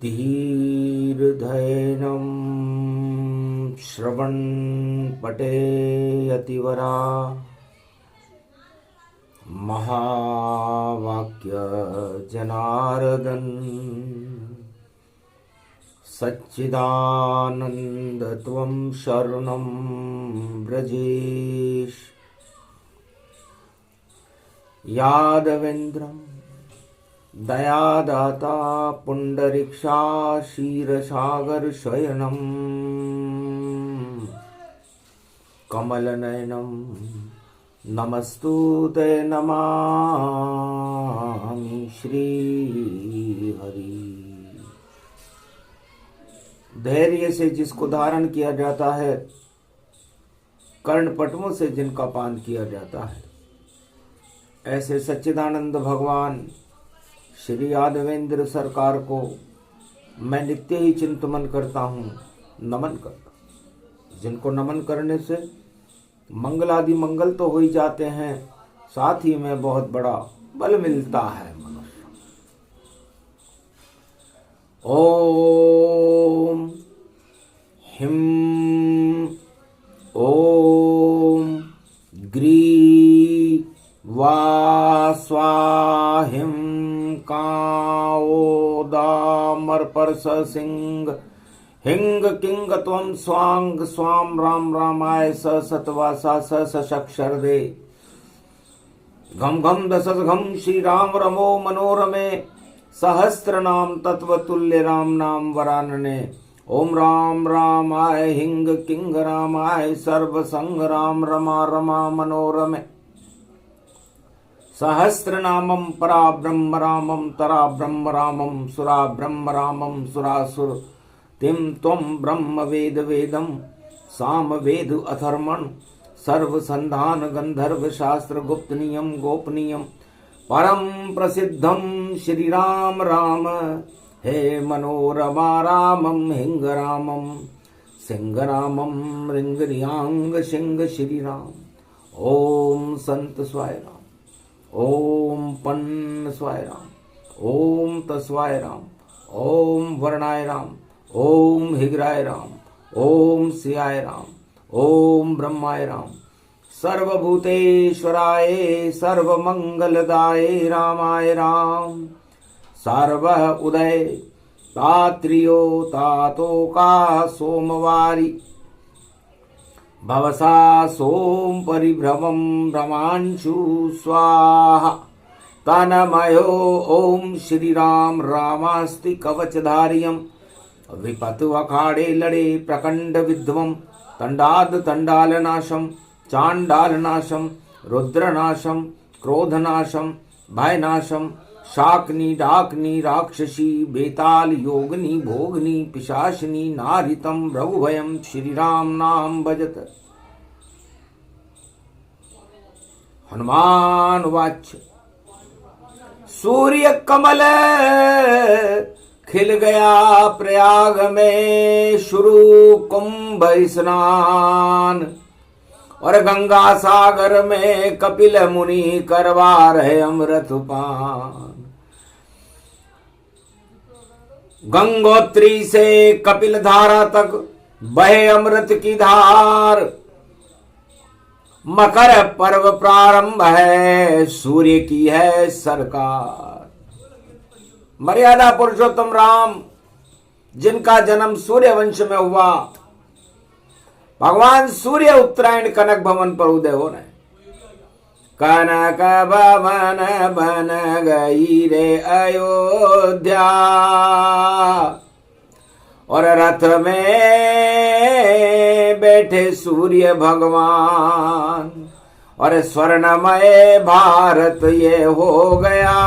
धीर्धैनं श्रवणपटे यतिवरा महावाक्य जनार्दन सच्चिदानंद त्वं शरणं व्रजेश यादवेन्द्रं दयादाता पुंडरीक्षा क्षीरसागर शयनं कमलनयनं नमस्तुते नमामि श्रीहरि। धैर्य से जिसको धारण किया जाता है, कर्णपटुओं से जिनका पान किया जाता है, ऐसे सच्चिदानंद भगवान श्री यादवेंद्र सरकार को मैं नित्य ही चिंतन करता हूँ, नमन करता हूँ। जिनको नमन करने से मंगल आदि मंगल तो हो ही जाते हैं, साथ ही में बहुत बड़ा बल मिलता है मनुष्य। ओम हिम ओम ग्री वा स्वाहिम काओ दामर परस सिंह हिंग किंग त्वं स्वांग स्वाम राम रामाय स सतवासा स सशक्षर दे घम घम दशस घम श्री राम रमो मनोरमे सहस्त्र नाम तत्व तुल्य राम नाम वरानने। ओम राम रामाय हिंग किंग रामाय सर्व संग राम रमा रमा मनोरमे सहस्त्र नामम परा ब्रह्म रामम तरा ब्रह्म रामम सुरा ब्रह्म रामम सुरासुर तिम त्वं ब्रह्म वेद वेदम साम वेद अथर्मण सर्व संधान गंधर्व शास्त्र गुप्त नियम गोपनीयम परम प्रसिद्धम श्री राम राम। हे मनोरमा रामम हिंग रामम सिंह रामम रिंग रियांग सिंह श्री राम। ओम संत स्वाय राम, ओम पन्न स्वाय राम, ओम तस्वाय राम, ओम वर्णाय राम, ओम हिग्राय राम, ओम सियाय राम, ओम ब्रह्माय राम, सर्वभूतेश्वराय सर्वमंगलदाय रामाय राम। सर्व उदय तात्रियो तातो का सोमवारी भवसा सोम परिभ्रमं भ्रमांशु स्वाहा तनमयो ओम श्री राम रामास्ति कवचधारियम विपतु अखाड़े लड़े प्रकंड विध्वम तंडाद तंडालनाशम चांडालनाशम रुद्रनाशम क्रोधनाशम भयनाशम शाकनी डाकनी राक्षसी बेताल योगनी भोगनी पिशाचनी नारितम रघुभयम श्री राम नाम भजत। हनुमान वाच सूर्य कमल खिल गया प्रयाग में शुरू कुंभ स्नान और गंगा सागर में कपिल मुनि करवा रहे अमृत पान। गंगोत्री से कपिल धारा तक बहे अमृत की धार। मकर पर्व प्रारंभ है, सूर्य की है सरकार। मर्यादा पुरुषोत्तम राम जिनका जन्म सूर्य वंश में हुआ, भगवान सूर्य उत्तरायण कनक भवन पर उदय हो रहे। कनक भवन बन गई रे अयोध्या और रथ में बैठे सूर्य भगवान और स्वर्णमय भारत ये हो गया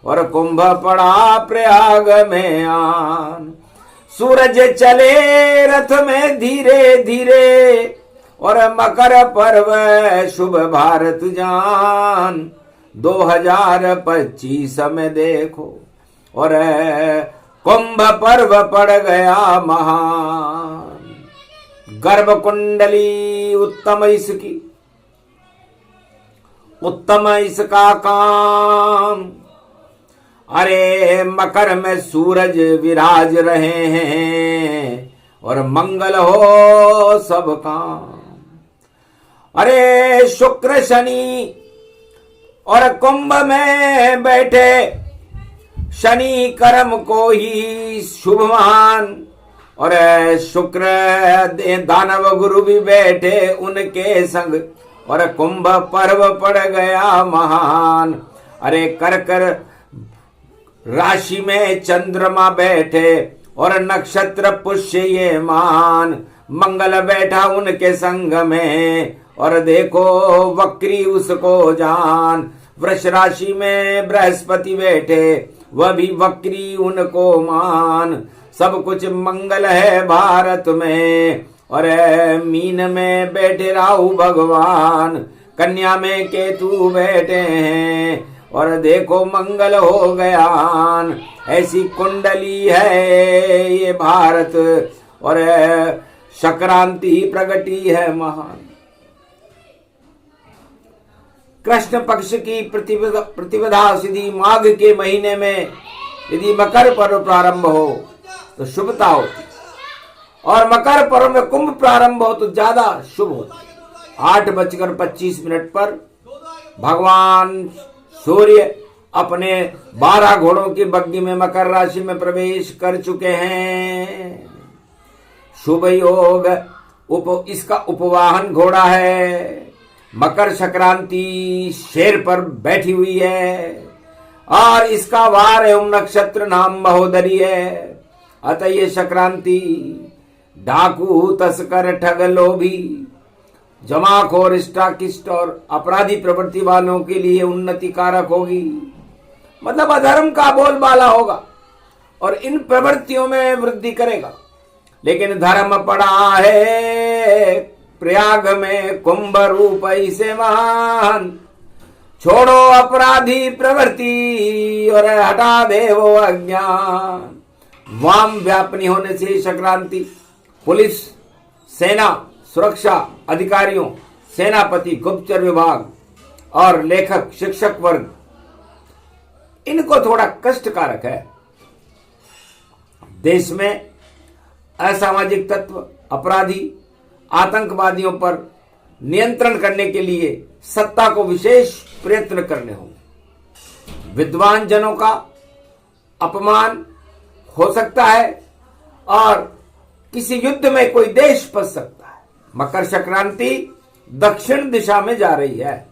और कुंभ पड़ा प्रयाग में आन। सूरज चले रथ में धीरे धीरे और मकर पर्व शुभ भारत जान। 2025 में देखो और कुंभ पर्व पड़ गया महान। गर्भ कुंडली उत्तम इसकी, उत्तम इसका काम। अरे मकर में सूरज विराज रहे हैं और मंगल हो सब काम। अरे शुक्र शनि और कुंभ में बैठे, शनि कर्म को ही शुभ मान। और शुक्र दानव गुरु भी बैठे उनके संग, और कुंभ पर्व पड़ गया महान। अरे कर राशि में चंद्रमा बैठे और नक्षत्र पुष्य ये मान। मंगल बैठा उनके संग में और देखो वक्री उसको जान। वृष राशि में बृहस्पति बैठे वह भी वक्री उनको मान। सब कुछ मंगल है भारत में। और मीन में बैठे राहु भगवान, कन्या में केतु बैठे हैं और देखो मंगल हो गयान। ऐसी कुंडली है ये भारत और संक्रांति प्रगति है महान। कृष्ण पक्ष की प्रतिपदा सिद्धि माघ के महीने में यदि मकर पर्व प्रारंभ हो तो शुभता होती, और मकर पर्व में कुंभ प्रारंभ हो तो ज्यादा शुभ होता है। 8:25 पर भगवान सूर्य अपने 12 घोड़ों की बग्घी में मकर राशि में प्रवेश कर चुके हैं। शुभ योग इसका उपवाहन घोड़ा है। मकर संक्रांति शेर पर बैठी हुई है और इसका वार एवं नक्षत्र नाम महोदरी है। अतः ये संक्रांति डाकू, तस्कर, ठग, लोभी, जमाखोर, स्टाकिस्ट और अपराधी प्रवृत्ति वालों के लिए उन्नति कारक होगी। मतलब अधर्म का बोलबाला होगा और इन प्रवृत्तियों में वृद्धि करेगा। लेकिन धर्म पड़ा है प्रयाग में कुंभ रूप ऐसे महान। छोड़ो अपराधी प्रवृत्ति और हटा दे वो अज्ञान। वाम व्यापनी होने से संक्रांति पुलिस, सेना, सुरक्षा अधिकारियों, सेनापति, गुप्तचर विभाग और लेखक, शिक्षक वर्ग, इनको थोड़ा कष्टकारक है। देश में असामाजिक तत्व, अपराधी, आतंकवादियों पर नियंत्रण करने के लिए सत्ता को विशेष प्रयत्न करने होंगे। विद्वान जनों का अपमान हो सकता है और किसी युद्ध में कोई देश फंस सकता है। मकर संक्रांति दक्षिण दिशा में जा रही है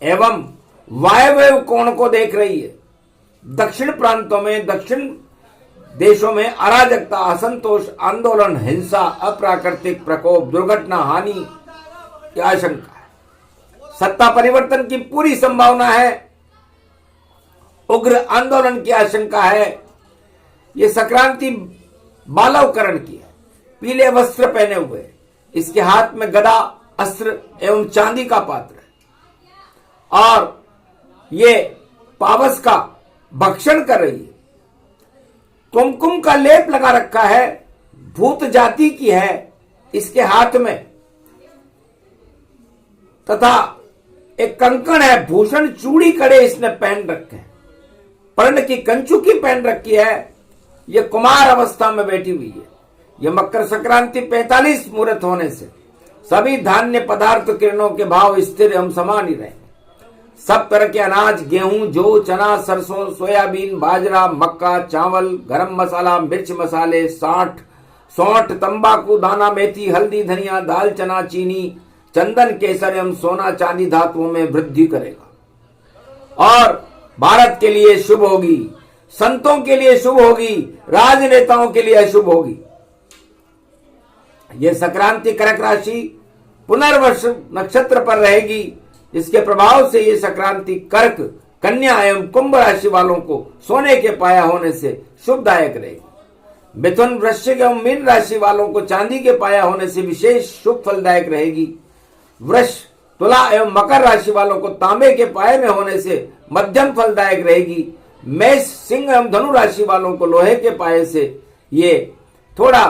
एवं वायव्य कोण को देख रही है। दक्षिण प्रांतों में, दक्षिण देशों में अराजकता, असंतोष, आंदोलन, हिंसा, अप्राकृतिक प्रकोप, दुर्घटना, हानि की आशंका है। सत्ता परिवर्तन की पूरी संभावना है। उग्र आंदोलन की आशंका है। ये संक्रांति बालवकरण की है, पीले वस्त्र पहने हुए, इसके हाथ में गदा, अस्त्र एवं चांदी का पात्र है और ये पावस का भक्षण कर रही है। कुमकुम का लेप लगा रखा है, भूत जाति की है इसके हाथ में, तथा एक कंकण है, भूषण, चूड़ी, कड़े इसने पहन रखे हैं, पर्ण की कंचुकी पहन रखी है। यह कुमार अवस्था में बैठी हुई है। यह मकर संक्रांति 45 मुहूर्त होने से सभी धान्य पदार्थ किरणों के भाव स्थिर एवं समान ही रहे। सब तरह के अनाज, गेहूं, जौ, चना, सरसों, सोयाबीन, बाजरा, मक्का, चावल, गरम मसाला, मिर्च मसाले, सौंठ, तंबाकू, दाना, मेथी, हल्दी, धनिया, दाल, चना, चीनी, चंदन, केसर एवं सोना चांदी धातुओं में वृद्धि करेगा और भारत के लिए शुभ होगी, संतों के लिए शुभ होगी, राजनेताओं के लिए अशुभ होगी। यह संक्रांति कर्क राशि पुनर्वसु नक्षत्र पर रहेगी, जिसके प्रभाव से ये संक्रांति कर्क, कन्या एवं कुंभ राशि वालों को सोने के पाया होने से शुभदायक रहेगी। मिथुन, वृश्चिक एवं मीन राशि वालों को चांदी के पाया होने से विशेष शुभ फलदायक रहेगी। वृष, तुला एवं मकर राशि वालों को तांबे के पाए में होने से मध्यम फलदायक रहेगी। मेष, सिंह एवं धनु राशि वालों को लोहे के पाए से ये थोड़ा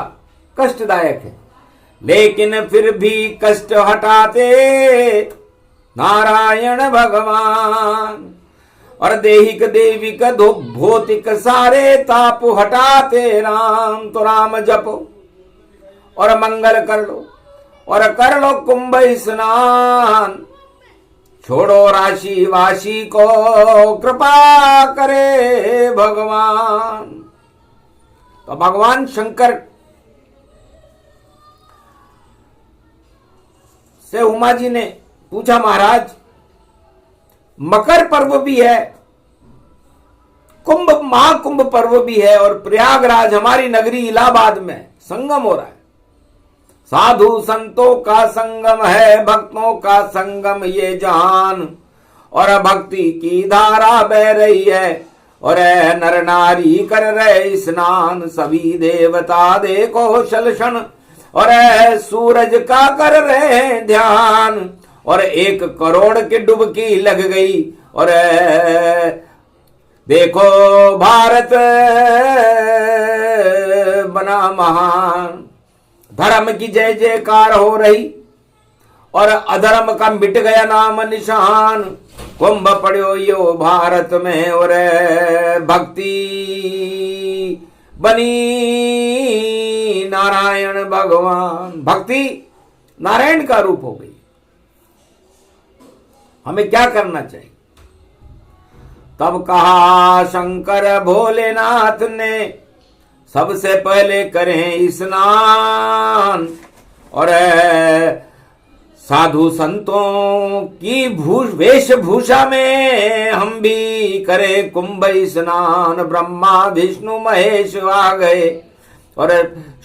कष्टदायक है, लेकिन फिर भी कष्ट हटाते नारायण भगवान। और देहिक देविक दो भौतिक सारे ताप हटाते राम। तो राम जपो और मंगल कर लो और कर लो कुंभ स्नान। छोड़ो राशि वाशी को कृपा करे भगवान। तो भगवान शंकर से उमा जी ने पूछा, महाराज मकर पर्व भी है, कुंभ महाकुंभ पर्व भी है और प्रयागराज हमारी नगरी इलाहाबाद में संगम हो रहा है। साधु संतों का संगम है, भक्तों का संगम ये जहान। और भक्ति की धारा बह रही है और नर नारी कर रहे स्नान। सभी देवता देखो शलषण और सूरज का कर रहे ध्यान। और 1 करोड़ की डुबकी लग गई और देखो भारत बना महान। धर्म की जय जयकार हो रही और अधर्म का मिट गया नाम निशान। कुंभ पड़ो यो भारत में और भक्ति बनी नारायण भगवान। भक्ति नारायण का रूप हो गई। हमें क्या करना चाहिए? तब कहा शंकर भोलेनाथ ने, सबसे पहले करें स्नान और साधु संतों की वेशभूषा में हम भी करें कुंभ स्नान। ब्रह्मा विष्णु महेश आ गए और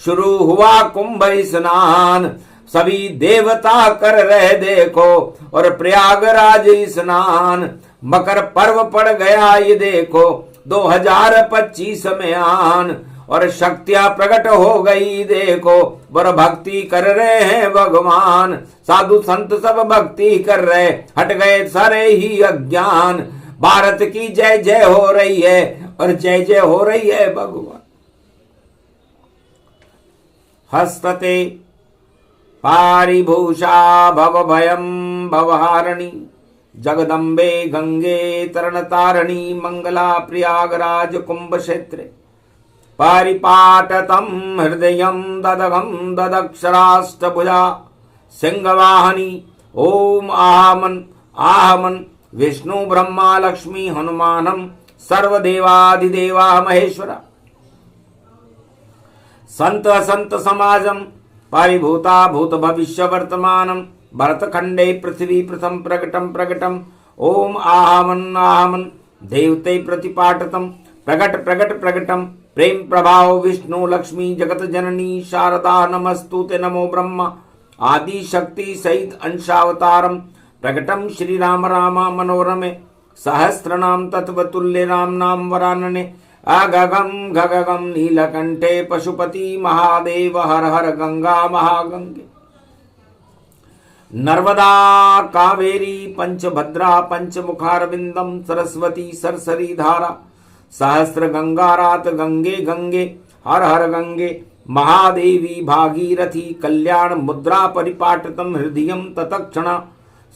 शुरू हुआ कुंभ स्नान। सभी देवता कर रहे देखो और प्रयागराज स्नान। मकर पर्व पड़ गया ये देखो 2025 में आन। और शक्तियां प्रकट हो गई देखो, वर भक्ति कर रहे हैं भगवान। साधु संत सब भक्ति कर रहे, हट गए सारे ही अज्ञान। भारत की जय जय हो रही है और जय जय हो रही है भगवान। हस्तते पारिभूषा भवभयं भवहारिणी। जगदम्बे गंगे तरणतारिणी। मंगला प्रयागराज कुंभ क्षेत्रे। परिपाटतं हृदयं ददघं ददक्षराष्टभुजा सिंहवाहनी। ओम आहमन आहमन विष्णु ब्रह्मा लक्ष्मी हनुमानं सर्वदेवाधिदेवा महेश्वरा। संत असंत समाजम परिभूता भूत भविष्य वर्तमानम। भरतखंडे पृथ्वी प्रथम प्रकटम प्रकटम। ओम आहमन आहमन देवते प्रतिपाटतम। प्रकट प्रकट प्रकटम प्रेम प्रभाव विष्णु लक्ष्मी जगत जननी शारदा नमस्तुते। नमो ब्रह्मा आदि शक्ति सहित अंशावतारम। प्रकटम श्री राम रामा मनोरमे। सहस्रनाम तत्वतुल्य राम नाम वरानने। अगगम गगगम नीलकंठे पशुपति महादेव हर हर गंगा महागंगे। नर्मदा कावेरी पंचभद्रा पंचमुखारविंदम। सरस्वती सरसरी धारा सहस्र गंगारात गंगे गंगे हर हर गंगे। महादेवी भागीरथी कल्याण मुद्रा परिपाटतम हृदयं ततक्षणा।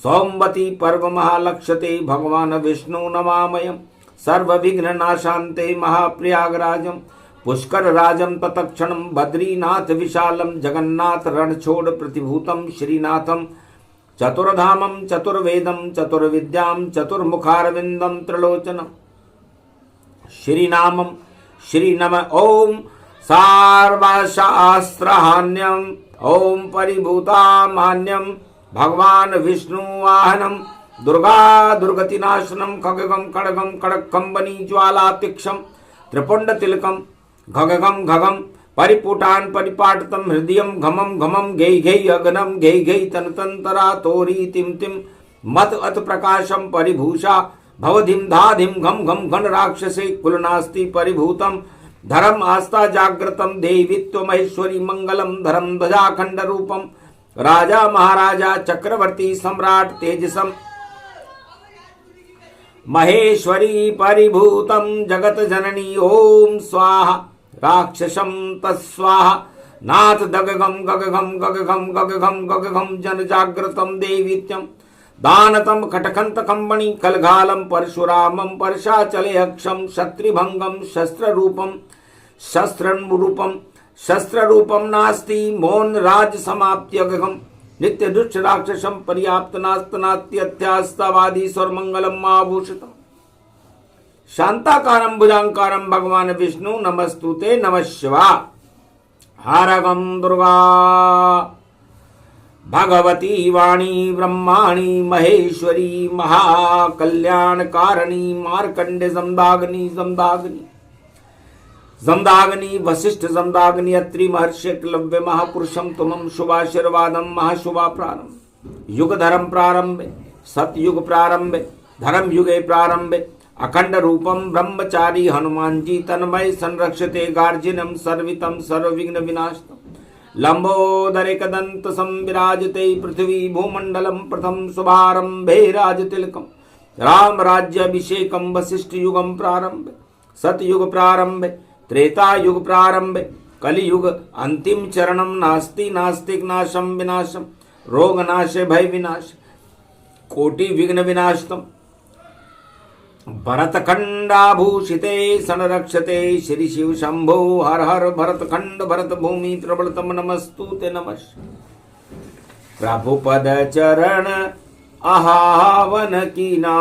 सौमवती पर्व महालक्ष्यते भगवान विष्णु नमामयम्। सर्व विघ्न नाशान्ते महाप्रयागराजम। पुष्कर राजम ततक्षणम। बद्रीनाथ विशालम जगन्नाथ रणछोड़ प्रतिभूतम श्रीनाथम। चतुर्धामम चतुर्वेदम चतुर्विद्याम चतुर्मुखारविंदम त्रिलोचनम। श्रीनामम श्रीनम। ओम सर्वशास्त्रहान्यम। ओम परिभूतामान्यम। भगवान विष्णु वाहनम। दुर्गा दुर्गतिनाशनम। खगगम खड़गम खड़कंबनी ज्वाला तीक्षम। त्रिपुंड तिलकम घगगम घगम। परिपुटान परिपाटतम हृदयम घमम घमम। गै गै अगनम गै गै तनतंतरा तोरी तिम तिम। मत अत प्रकाशम परिभूषा भवधिम धाधिम घम घम घन राक्षसे कुलनास्ति परिभूतम। धर्म आस्था जागृतम देवीत्व महेश्वरी मंगलम। धर्म ध्वजाखंड रूपम। राजा महाराजा चक्रवर्ती सम्राट तेजसम। महेश्वरी परिभूतम जगत जननी। ओम स्वाहा राक्षसम तस्वाहा। नाथ दगगम गगगम गगगम गगगम गगगम जन जागृतम देवीत्यम। दानतम खटकंत कंबणी कलघालम परशुरामम परशाचले अक्षम शत्रिभंगम शस्त्र रूपम नास्ति मौन राज समाप्य गगम नित्य दुष्ट राक्षसम पर्याप्त नास्त्यनात्यत्यास्तवादी स्वर्मंगलम महाभूषितम शांताकारं भुजांकारं भगवान विष्णु नमस्तुते नमः शिवाय। हारगम दुर्गा भगवती वाणी ब्रह्माणी महेश्वरी महाकल्याणकारिणी मार्कंडे जमदाग्नि वशिष्ठ जमदाग्नि अत्रि महर्षि एकलव्य महापुरुषम तुमं शुभाशीर्वादम महाशुभा प्रारंभ युग धर्म प्रारंभे सतयुग प्रारंभे धर्म युगे प्रारंभे अखंड रूपम ब्रह्मचारी हनुमान जी तन्मय संरक्षते गार्जिनम सर्वितम सर्वविघ्न विनाशतम लंबोदरे कदंत संविराजते पृथ्वी भूमंडलम प्रथम शुभारंभे राजतिलकम राम राज्याभिषेकम वशिष्ठ युगम प्रारंभे सतयुग प्रारंभे त्रेता युग प्रारंभे कलियुग अंतिम चरणम नास्ति नास्तिक नाशम विनाशम रोग नाशे भय विनाश कोटि विघ्न विनाशतम भरतखंडाभूषिते संरक्षते श्री शिव शंभो हर हर भरतखंड भरत भूमि प्रबलतम नमस्तुते नमः। प्रभुपद चरण आहावन कीना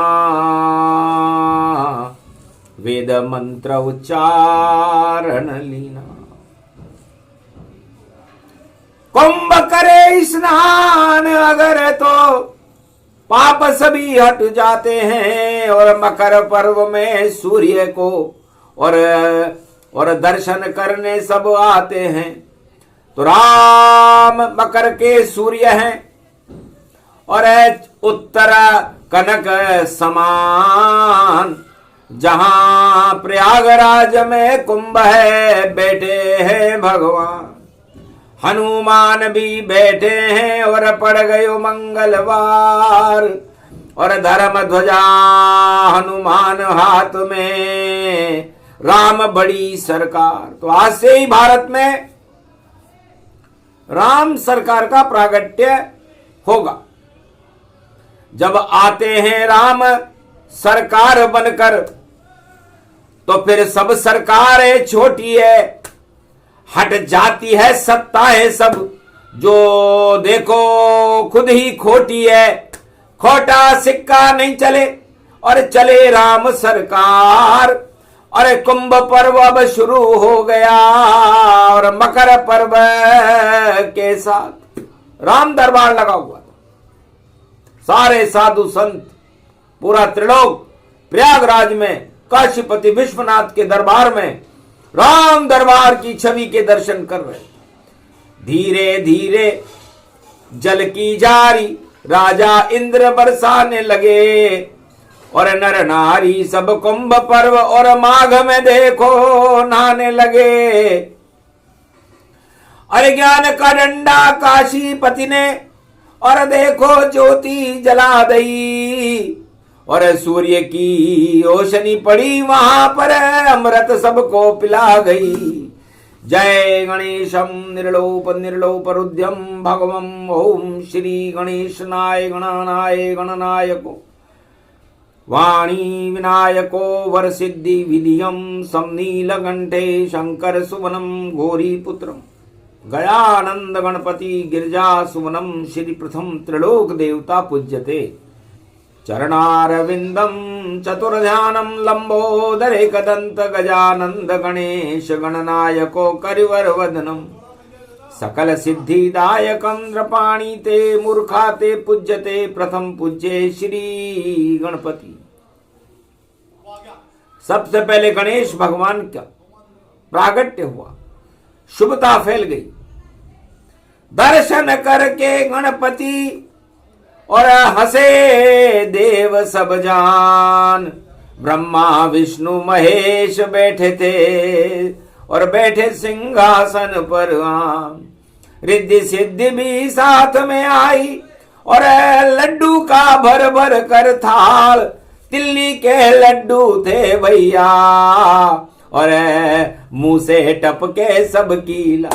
वेद मंत्र उच्चारण लीना कुंभ करे स्नान अगर तो पाप सभी हट जाते हैं और मकर पर्व में सूर्य को और दर्शन करने सब आते हैं। तो राम मकर के सूर्य हैं और उत्तर कनक समान जहां प्रयागराज में कुंभ है बैठे हैं भगवान हनुमान भी बैठे हैं और पड़ गयो मंगलवार और धर्म ध्वजा हनुमान हाथ में राम बड़ी सरकार। तो आज से ही भारत में राम सरकार का प्रागट्य होगा। जब आते हैं राम सरकार बनकर तो फिर सब सरकारें छोटी है हट जाती है सत्ता है सब जो देखो खुद ही खोटी है खोटा सिक्का नहीं चले और चले राम सरकार। और कुंभ पर्व अब शुरू हो गया और मकर पर्व के साथ राम दरबार लगा हुआ था। सारे साधु संत पूरा त्रिलोक प्रयागराज में काशीपति विश्वनाथ के दरबार में राम दरबार की छवि के दर्शन कर रहे। धीरे धीरे जल की जारी राजा इंद्र बरसाने लगे और नर नारी सब कुंभ पर्व और माघ में देखो नहाने लगे। अरे ज्ञान का डंडा काशीपति ने और देखो ज्योति जला दई और सूर्य की रोशनी पड़ी वहां पर अमृत सबको पिला गई। जय गणेशम निर्लोप रुद्यम भगवम ओम श्री गणेशनाय गणनाय गणनायको वाणी विनायको वर सिद्धि विधियम समनील कंठे शंकर सुवनम घोरी पुत्रम गयानंद गणपति गिरिजा सुवनम श्री प्रथम त्रिलोक देवता पूज्यते चरणारविंदम चतुर्ध्यानम लंबोदरे कदंत गजानंद गणेश गणनायको करिवर वदनम सकल सिद्धिदायकं नृपाणि ते मूर्खा ते पूज्यते प्रथम पूज्ये श्री गणपति। सबसे पहले गणेश भगवान का प्रागट्य हुआ शुभता फैल गई। दर्शन करके गणपति और हंसे देव सब जान ब्रह्मा विष्णु महेश बैठे थे और बैठे सिंहासन पर आम रिद्धि सिद्धि भी साथ में आई और लड्डू का भर भर कर थाल तिल्ली के लड्डू थे भैया और मुंह से टपके सब कीला।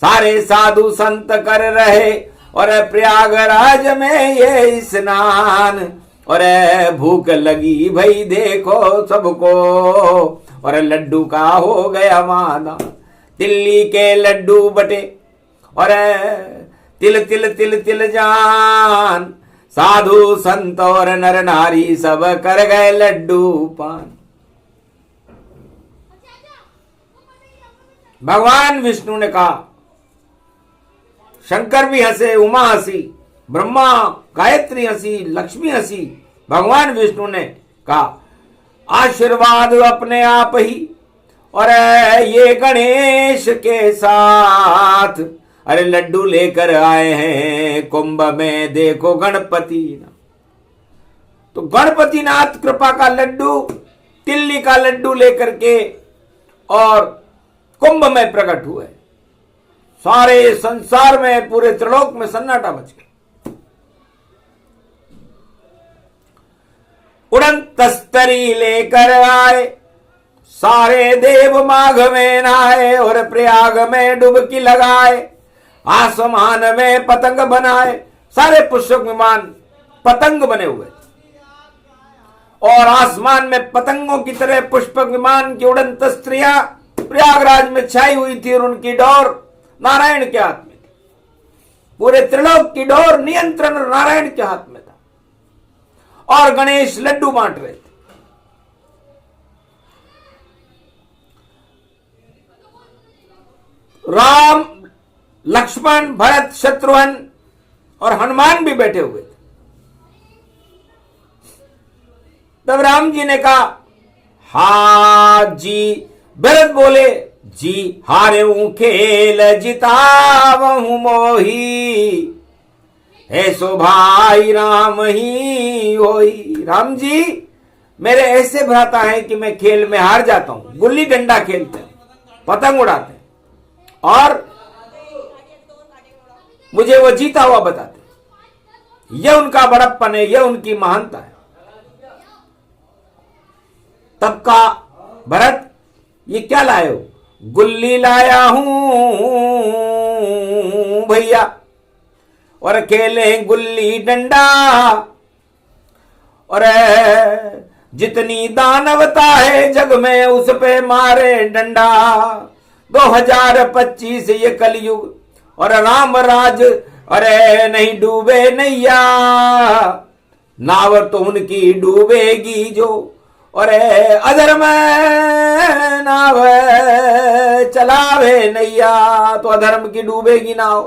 सारे साधु संत कर रहे और प्रयागराज में ये स्नान, और भूख लगी भाई देखो सबको, और लड्डू का हो गया वादा, दिल्ली के लड्डू बटे, और तिल तिल तिल तिल जान, साधु संत और नर नारी सब कर गए लड्डू पान। भगवान विष्णु ने कहा, शंकर भी हंसे, उमा हंसी, ब्रह्मा गायत्री हंसी, लक्ष्मी हंसी। भगवान विष्णु ने कहा, आशीर्वाद अपने आप ही, और ये गणेश के साथ, अरे लड्डू लेकर आए हैं कुंभ में, देखो गणपति नाथ। तो गणपति नाथ कृपा का लड्डू, तिल्ली का लड्डू लेकर के और कुंभ में प्रकट हुए। सारे संसार में, पूरे त्रिलोक में सन्नाटा मच गया। उड़न तस्तरी लेकर आए, सारे देव माघ में नहाए, और प्रयाग में डुबकी लगाए, आसमान में पतंग बनाए। सारे पुष्पक विमान पतंग बने हुए, और आसमान में पतंगों की तरह पुष्पक विमान की उड़न तस्त्रियां प्रयागराज में छाई हुई थी, और उनकी डोर नारायण के हाथ में थी। पूरे त्रिलोक की डोर नियंत्रण नारायण के हाथ में था, और गणेश लड्डू बांट रहे थे। राम, लक्ष्मण, भरत, शत्रुघ्न और हनुमान भी बैठे हुए थे। तब राम जी ने कहा, हा जी। भरत बोले, जी हारे हूं खेल जितावहूं मोही, ऐसो भाई राम ही होई। राम जी, मेरे ऐसे भ्राता हैं कि मैं खेल में हार जाता हूं। गुल्ली डंडा खेलते हैं, पतंग उड़ाते हैं, और मुझे वो जीता हुआ बताते। यह उनका बड़प्पन है, यह उनकी महानता है। तब का भरत, ये क्या लाए हो? गुल्ली लाया हूं भैया, और खेले गुल्ली डंडा, और जितनी दानवता है जग में उस पे मारे डंडा। 2025 ये कलयुग, और राम राज, अरे नहीं डूबे नैया, नाव तो उनकी डूबेगी जो, और अधर्म नाव चलावे नैया, तो अधर्म की डूबेगी नाव।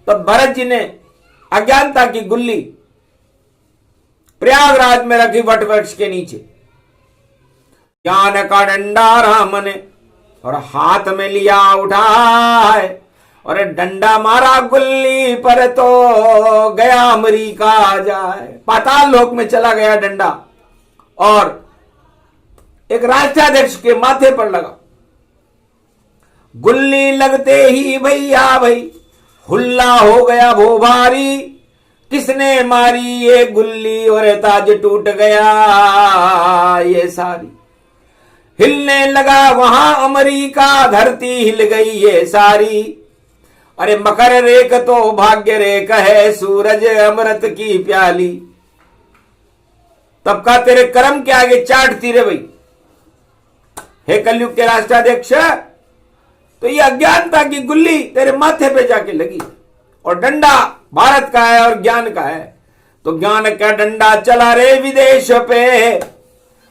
तब भरत जी ने अज्ञानता की गुल्ली प्रयागराज में रखी वट वृक्ष के नीचे, ज्ञान का डंडा राम ने और हाथ में लिया उठाए, और डंडा मारा गुल्ली पर तो गया अमेरिका जाए। पाताल लोक में चला गया डंडा, और एक राष्ट्राध्यक्ष के माथे पर लगा। गुल्ली लगते ही भैया भाई हुल्ला हो गया भो भारी, किसने मारी ये गुल्ली और ताज टूट गया ये सारी। हिलने लगा वहां अमेरिका, धरती हिल गई ये सारी। अरे मकर रेख तो भाग्य रेख है, सूरज अमृत की प्याली। तब का तेरे कर्म के आगे चाटती रे भाई, हे कलयुग के राष्ट्राध्यक्ष। तो ये अज्ञानता की गुल्ली तेरे माथे पे जाके लगी, और डंडा भारत का है और ज्ञान का है। तो ज्ञान का डंडा चला रे विदेश पे,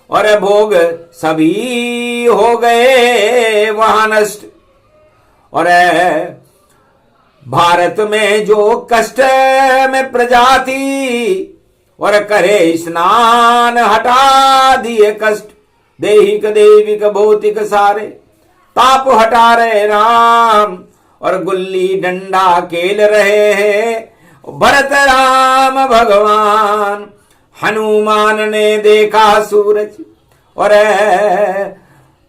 और भोग सभी हो गए वहां नष्ट। और भारत में जो कष्ट में प्रजा थी, और करे स्नान हटा दिए कष्ट। देहिक दैविक भौतिक सारे ताप हटा रहे राम, और गुल्ली डंडा खेल रहे हैं भरत राम भगवान। हनुमान ने देखा सूरज, और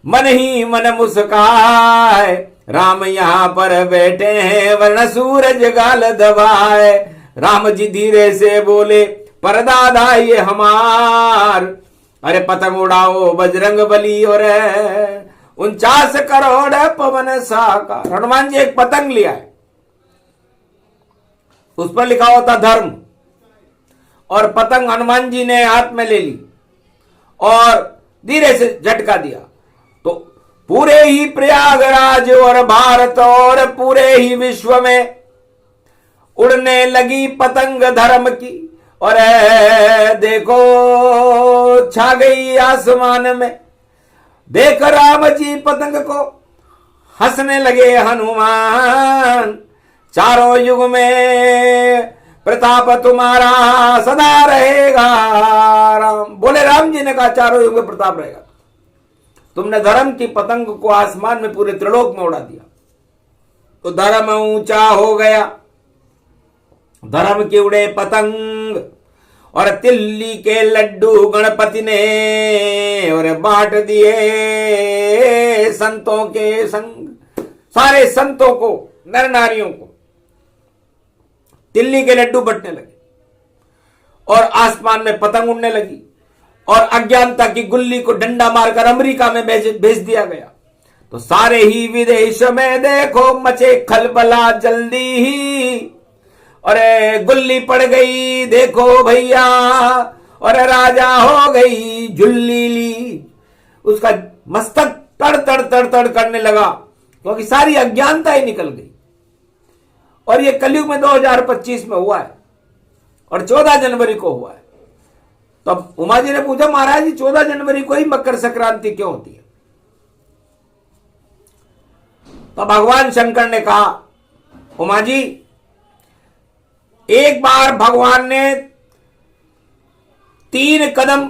मन ही मन मुस्काए, राम यहाँ पर बैठे हैं वरना सूरज गाल दबाए। राम जी धीरे से बोले, परदादा ये हमार, अरे पतंग उड़ाओ बजरंग बली, और 49 करोड़ पवन साकार। हनुमान जी एक पतंग लिया है, उस पर लिखा होता धर्म, और पतंग हनुमान जी ने हाथ में ले ली और धीरे से झटका दिया, तो पूरे ही प्रयागराज और भारत और पूरे ही विश्व में उड़ने लगी पतंग धर्म की। और देखो छा गई आसमान में, देख राम जी पतंग को हंसने लगे हनुमान। चारों युग में प्रताप तुम्हारा सदा रहेगा राम। बोले राम जी ने कहा चारों युग में प्रताप रहेगा। तुमने धर्म की पतंग को आसमान में पूरे त्रिलोक में उड़ा दिया, तो धर्म ऊंचा हो गया। धर्म के उड़े पतंग और तिल्ली के लड्डू गणपति ने और बांट दिए संतों के संग। सारे संतों को, नर नारियों को तिल्ली के लड्डू बंटने लगे और आसमान में पतंग उड़ने लगी, और अज्ञानता की गुल्ली को डंडा मारकर अमेरिका में भेज दिया गया। तो सारे ही विदेश में देखो मचे खलबला जल्दी ही, और गुल्ली पड़ गई देखो भैया, और राजा हो गई झुल्ली ली। उसका मस्तक तड़ तड़ तड़ तड़ करने लगा, क्योंकि सारी अज्ञानता ही निकल गई। और ये कलयुग में 2025 में हुआ है, और 14 जनवरी को हुआ है। तब उमा जी ने पूछा महाराज जी 14 जनवरी को ही मकर संक्रांति क्यों होती है? तो भगवान शंकर ने कहा उमा जी, एक बार भगवान ने 3 कदम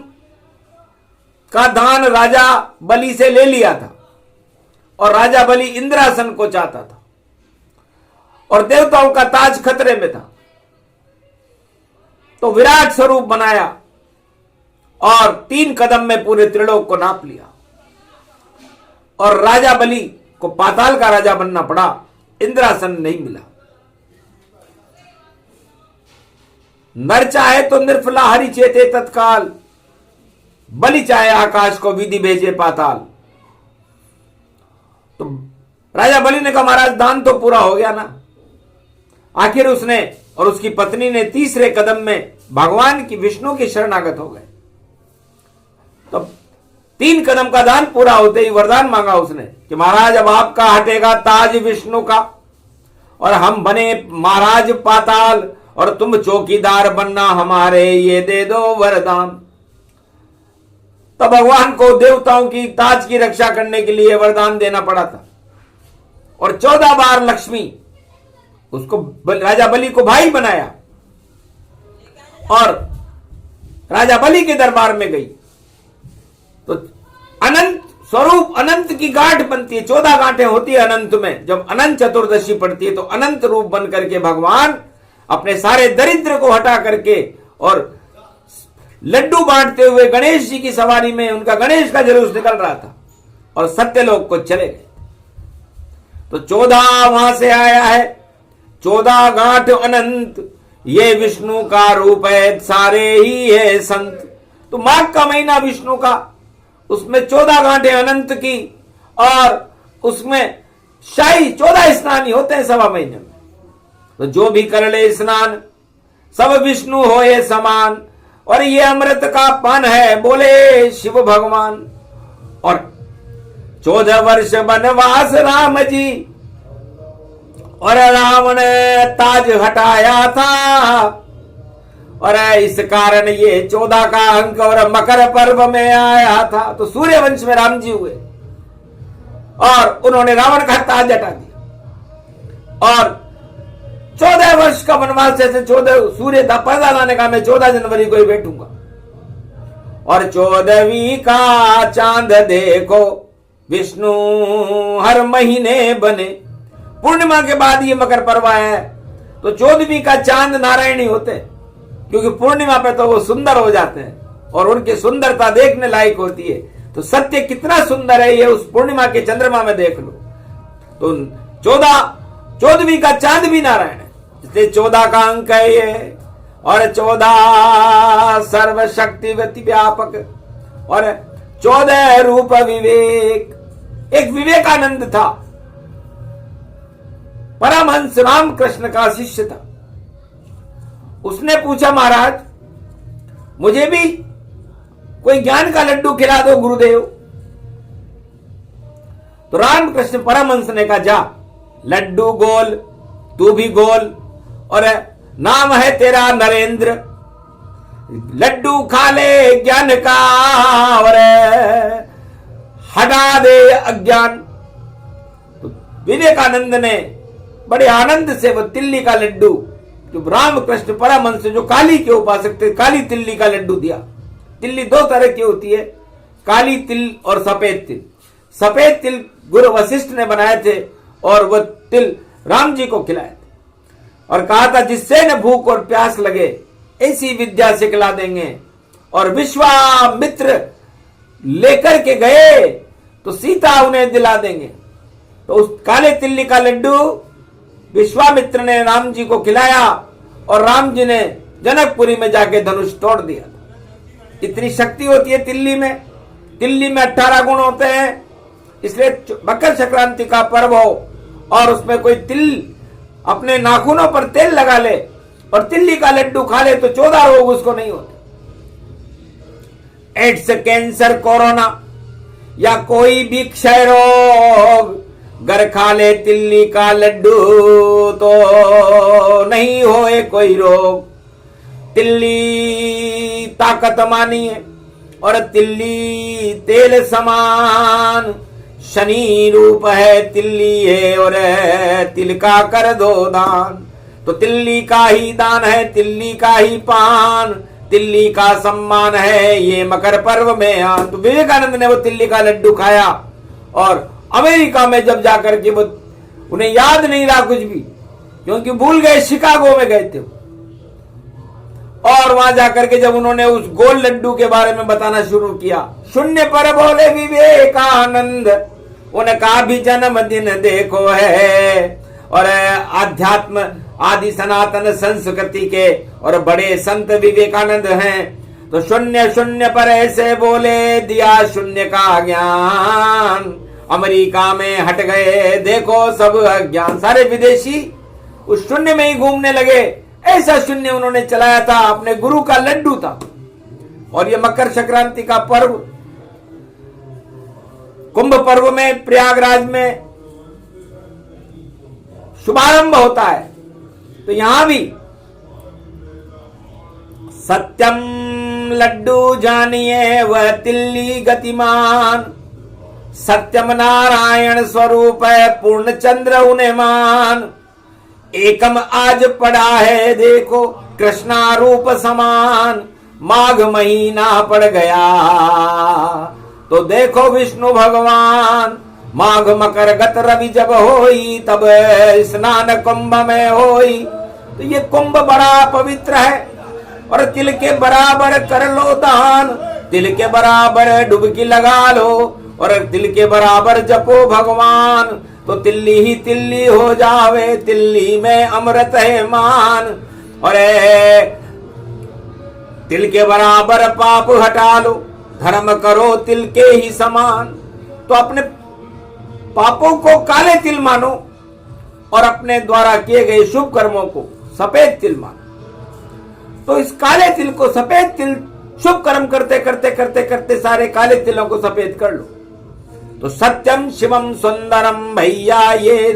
का दान राजा बलि से ले लिया था, और राजा बलि इंद्रासन को चाहता था, और देवताओं का ताज खतरे में था। तो विराट स्वरूप बनाया और 3 कदम में पूरे त्रिलोक को नाप लिया, और राजा बलि को पाताल का राजा बनना पड़ा, इंद्रासन नहीं मिला। नर चाहे तो निर्फला हरि चेते तत्काल, बलि चाहे आकाश को विधि भेजे पाताल। तो राजा बलि ने कहा महाराज दान तो पूरा हो गया ना। आखिर उसने और उसकी पत्नी ने 3रे कदम में भगवान की विष्णु की शरणागत हो गए। तो 3 कदम का दान पूरा होते ही वरदान मांगा उसने कि महाराज अब आपका हटेगा ताज विष्णु का, और हम बने महाराज पाताल, और तुम चौकीदार बनना हमारे, ये दे दो वरदान। तो भगवान को देवताओं की ताज की रक्षा करने के लिए वरदान देना पड़ा था, और 14 बार लक्ष्मी उसको राजा बलि को भाई बनाया, और राजा बलि के दरबार में गई। तो अनंत स्वरूप, अनंत की गांठ बनती है, 14 गांठें होती है अनंत में। जब अनंत चतुर्दशी पड़ती है तो अनंत रूप बन करके भगवान अपने सारे दरिद्र को हटा करके और लड्डू बांटते हुए गणेश जी की सवारी में, उनका गणेश का जुलूस निकल रहा था, और सत्यलोक को चले गए। तो 14 वहां से आया है, 14 गांठ अनंत, ये विष्णु का रूप है, सारे ही है संत। तो माघ का महीना विष्णु का, उसमें 14 गांठें अनंत की, और उसमें शाही 14 स्नान ही होते हैं सवा महीने में। तो जो भी कर ले स्नान सब विष्णु होए समान, और ये अमृत का पान है बोले शिव भगवान। और 14 वर्ष वनवास राम जी, और रावण ताज हटाया था, और इस कारण ये 14 का अंक और मकर पर्व में आया था। तो सूर्य वंश में राम जी हुए, और उन्होंने रावण का ताज हटा दिया, और 14 वर्ष का वनवास, जैसे 14 सूर्य था पैदा लाने का, मैं 14 जनवरी को ही बैठूंगा। और 14वीं का चांद देखो विष्णु हर महीने बने। पूर्णिमा के बाद ये मकर पर्व है, तो 14वीं का चांद नारायण ही होते हैं, क्योंकि पूर्णिमा पे तो वो सुंदर हो जाते हैं, और उनकी सुंदरता देखने लायक होती है। तो सत्य कितना सुंदर है ये उस पूर्णिमा के चंद्रमा में देख लो। तो 14वीं का चांद भी नारायण है, इसलिए 14 का अंक है ये। और 14 सर्वशक्तिवती व्यापक, और 14 रूप विवेक। एक विवेकानंद था, परमहंस रामकृष्ण का शिष्य था, उसने पूछा महाराज मुझे भी कोई ज्ञान का लड्डू खिला दो गुरुदेव। तो रामकृष्ण परमहंस ने कहा जा लड्डू गोल, तू भी गोल, और नाम है तेरा नरेंद्र, लड्डू खा ले ज्ञान का और हटा दे अज्ञान। तो विवेकानंद ने बड़े आनंद से वो तिल्ली का लड्डू जो रामकृष्ण परमहंस जो काली के उपासक थे, काली तिल्ली का लड्डू दिया। तिल्ली दो तरह की होती है, काली तिल और सफेद तिल। सफेद तिल गुरु वशिष्ठ ने बनाए थे और वह तिल राम जी को खिलाए थे और कहा था जिससे न भूख और प्यास लगे ऐसी विद्या सिखला देंगे। और विश्वामित्र लेकर के गए तो सीता उन्हें दिला देंगे। तो उस काले तिल्ली का लड्डू विश्वामित्र ने राम जी को खिलाया और राम जी ने जनकपुरी में जाके धनुष तोड़ दिया। इतनी शक्ति होती है तिल्ली में। तिल्ली में 18 गुण होते हैं, इसलिए मकर संक्रांति का पर्व हो और उसमें कोई तिल अपने नाखूनों पर तेल लगा ले और तिल्ली का लड्डू खा ले तो 14 रोग उसको नहीं होते। एड्स, कैंसर, कोरोना या कोई भी क्षय रोग गर खा ले तिल्ली का लड्डू तो नहीं होए कोई रोग। तिल्ली ताकत मानी है और तिल्ली तेल समान, शनि रूप है तिल्ली है और तिल का कर दो दान। तो तिल्ली का ही दान है, तिल्ली का ही पान, तिल्ली का सम्मान है ये मकर पर्व में आन। तो विवेकानंद ने वो तिल्ली का लड्डू खाया और अमेरिका में जब जाकर के वो उन्हें याद नहीं रहा कुछ भी, क्योंकि भूल गए, शिकागो में गए थे और वहां जाकर के जब उन्होंने उस गोल लड्डू के बारे में बताना शुरू किया, शून्य पर बोले विवेकानंद, उन्हें कहा भी जन्मदिन देखो है और आध्यात्म आदि सनातन संस्कृति के और बड़े संत विवेकानंद हैं। तो शून्य शून्य पर ऐसे बोले दिया शून्य का ज्ञान, अमेरिका में हट गए देखो सब अज्ञान। सारे विदेशी उस शून्य में ही घूमने लगे। ऐसा शून्य उन्होंने चलाया था, अपने गुरु का लड्डू था। और ये मकर संक्रांति का पर्व कुंभ पर्व में प्रयागराज में शुभारंभ होता है। तो यहां भी सत्यम लड्डू जानिए वह तिल्ली गतिमान, सत्यम नारायण स्वरूप है पूर्ण चंद्र उन्हें मान। एकम आज पड़ा है देखो कृष्णा रूप समान, माघ महीना पड़ गया तो देखो विष्णु भगवान। माघ मकर गत रवि जब होई तब स्नान कुंभ में होई। तो ये कुंभ बड़ा पवित्र है और तिल के बराबर कर लो दान, तिल के बराबर डुबकी लगा लो और तिल के बराबर जपो भगवान। तो तिल्ली ही तिल्ली हो जावे, तिल्ली में अमृत है मान। और तिल के बराबर पाप हटा लो, धर्म करो तिल के ही समान। तो अपने पापों को काले तिल मानो और अपने द्वारा किए गए शुभ कर्मों को सफेद तिल मानो। तो इस काले तिल को सफेद तिल, शुभ कर्म करते करते करते करते सारे काले तिलों को सफेद कर लो। तो सत्यम शिवम सुंदरम भैया ये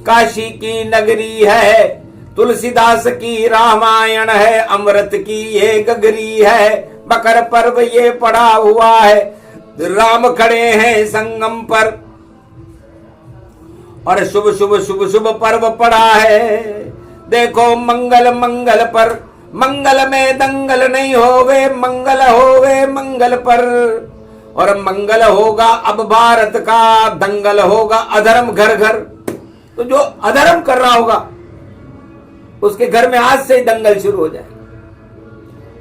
काशी की नगरी है, तुलसीदास की रामायण है, अमृत की ये गगरी है। मकर पर्व ये पड़ा हुआ है, राम खड़े हैं संगम पर और शुभ शुभ शुभ शुभ पर्व पड़ा है। देखो मंगल मंगल पर, मंगल में दंगल नहीं होवे, मंगल होवे मंगल पर। और मंगल होगा अब भारत का, दंगल होगा अधर्म घर घर। तो जो अधर्म कर रहा होगा उसके घर में आज से ही दंगल शुरू हो जाए,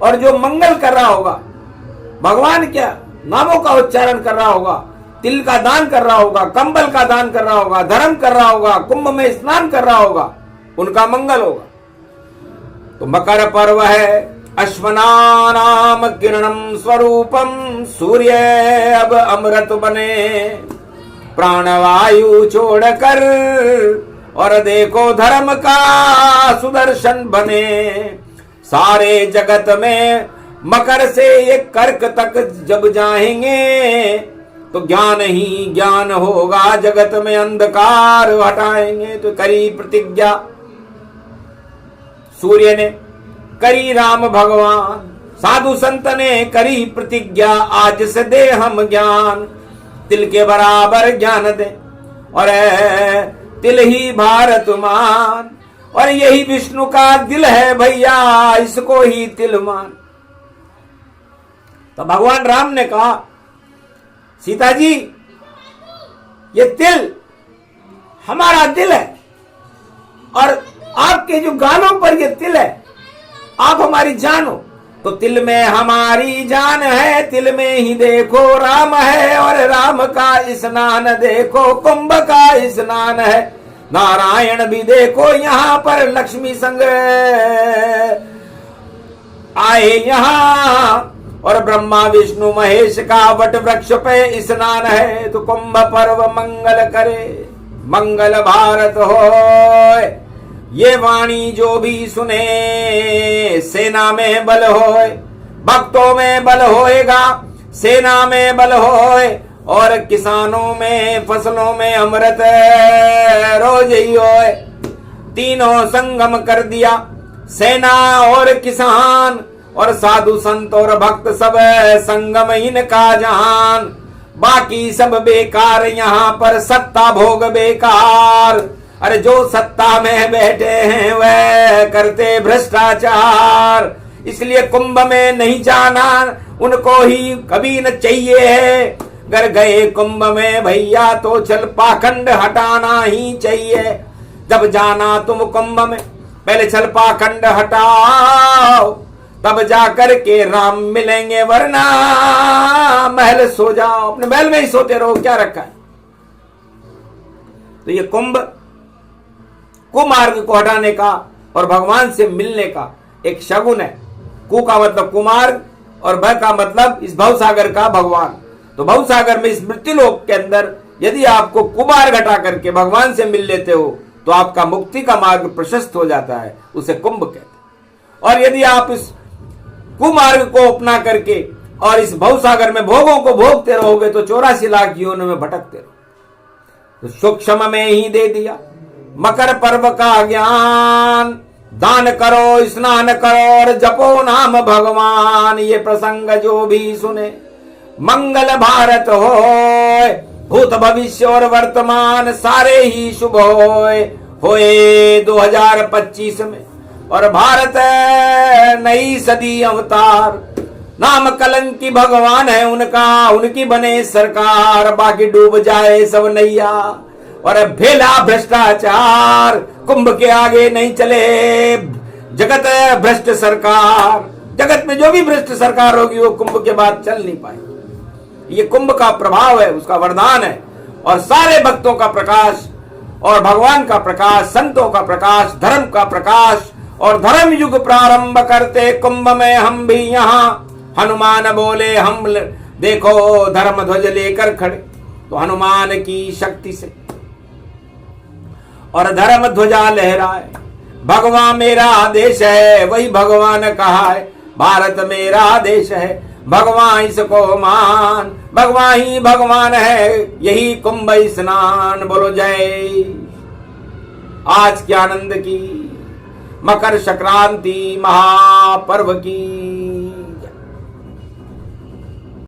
और जो मंगल कर रहा होगा, भगवान क्या नामों का उच्चारण कर रहा होगा, तिल का दान कर रहा होगा, कंबल का दान कर रहा होगा, धर्म कर रहा होगा, कुंभ में स्नान कर रहा होगा, उनका मंगल होगा। तो मकर पर्व है अश्वनानाम किरणम स्वरूपम, सूर्य अब अमृत बने प्राणवायु छोड़कर, और देखो धर्म का सुदर्शन बने। सारे जगत में मकर से ये कर्क तक जब जाएंगे तो ज्ञान ही ज्ञान होगा, जगत में अंधकार हटाएंगे। तो करी प्रतिज्ञा सूर्य ने, करी राम भगवान, साधु संत ने करी प्रतिज्ञा, आज से दे हम ज्ञान, तिल के बराबर ज्ञान दे और तिल ही भारत मान। और यही विष्णु का दिल है भैया, इसको ही तिल मान। तो भगवान राम ने कहा, सीता जी ये तिल हमारा दिल है और आपके जो गालों पर ये तिल है, आप हमारी जान हो। तो तिल में हमारी जान है, तिल में ही देखो राम है, और राम का स्नान देखो कुंभ का स्नान है। नारायण भी देखो यहाँ पर लक्ष्मी संग आए यहाँ, और ब्रह्मा विष्णु महेश का वट वृक्ष पे स्नान है। तो कुंभ पर्व मंगल करे, मंगल भारत हो। ये वाणी जो भी सुने, सेना में बल होए, भक्तों में बल होएगा, सेना में बल होए, और किसानों में फसलों में अमृत रोज ही होए। तीनों संगम कर दिया, सेना और किसान और साधु संत और भक्त, सब संगम इनका जहान। बाकी सब बेकार, यहाँ पर सत्ता भोग बेकार। अरे जो सत्ता में बैठे हैं वह करते भ्रष्टाचार, इसलिए कुंभ में नहीं जाना उनको ही कभी न चाहिए है। अगर गए कुंभ में भैया तो चल पाखंड हटाना ही चाहिए। जब जाना तुम कुंभ में पहले चल पाखंड हटाओ, तब जाकर के राम मिलेंगे, वरना महल सो जाओ, अपने महल में ही सोते रहो, क्या रखा है। तो ये कुंभ कुमार्ग को हटाने का और भगवान से मिलने का एक शगुन है। कु का मतलब कुमार्ग और भ का मतलब इस भवसागर का भगवान। तो भवसागर में इस मृत्युलोक के अंदर यदि आपको कुमार्ग हटा करके भगवान से मिल लेते हो तो आपका मुक्ति का मार्ग प्रशस्त हो जाता है, उसे कुंभ कहते हैं। और यदि आप इस कुमार्ग को अपना करके और इस भवसागर में भोगों को भोगते रहोगे तो 84 लाख योनियों में भटकते रहो। तो सूक्ष्म में ही दे दिया मकर पर्व का ज्ञान, दान करो स्नान करो और जपो नाम भगवान। ये प्रसंग जो भी सुने मंगल भारत होए, भूत भविष्य और वर्तमान सारे ही शुभ होए 2025 में। और भारत नई सदी अवतार, नाम कलंकी भगवान है उनका, उनकी बने सरकार। बाकी डूब जाए सब नैया और भेला भ्रष्टाचार, कुंभ के आगे नहीं चले जगत भ्रष्ट सरकार। जगत में जो भी भ्रष्ट सरकार होगी वो कुंभ के बाद चल नहीं पाएगी। ये कुंभ का प्रभाव है, उसका वरदान है। और सारे भक्तों का प्रकाश और भगवान का प्रकाश, संतों का प्रकाश, धर्म का प्रकाश, और धर्म युग प्रारंभ करते कुंभ में हम भी यहाँ। हनुमान बोले हम देखो धर्म ध्वज लेकर खड़े, तो हनुमान की शक्ति से और धर्म ध्वजा लहराए। भगवान मेरा देश है, वही भगवान कहा है, भारत मेरा देश है, भगवान इसको मान। भगवान ही भगवान है, यही कुंभ स्नान। बोलो जय। आज के आनंद की, मकर संक्रांति महापर्व की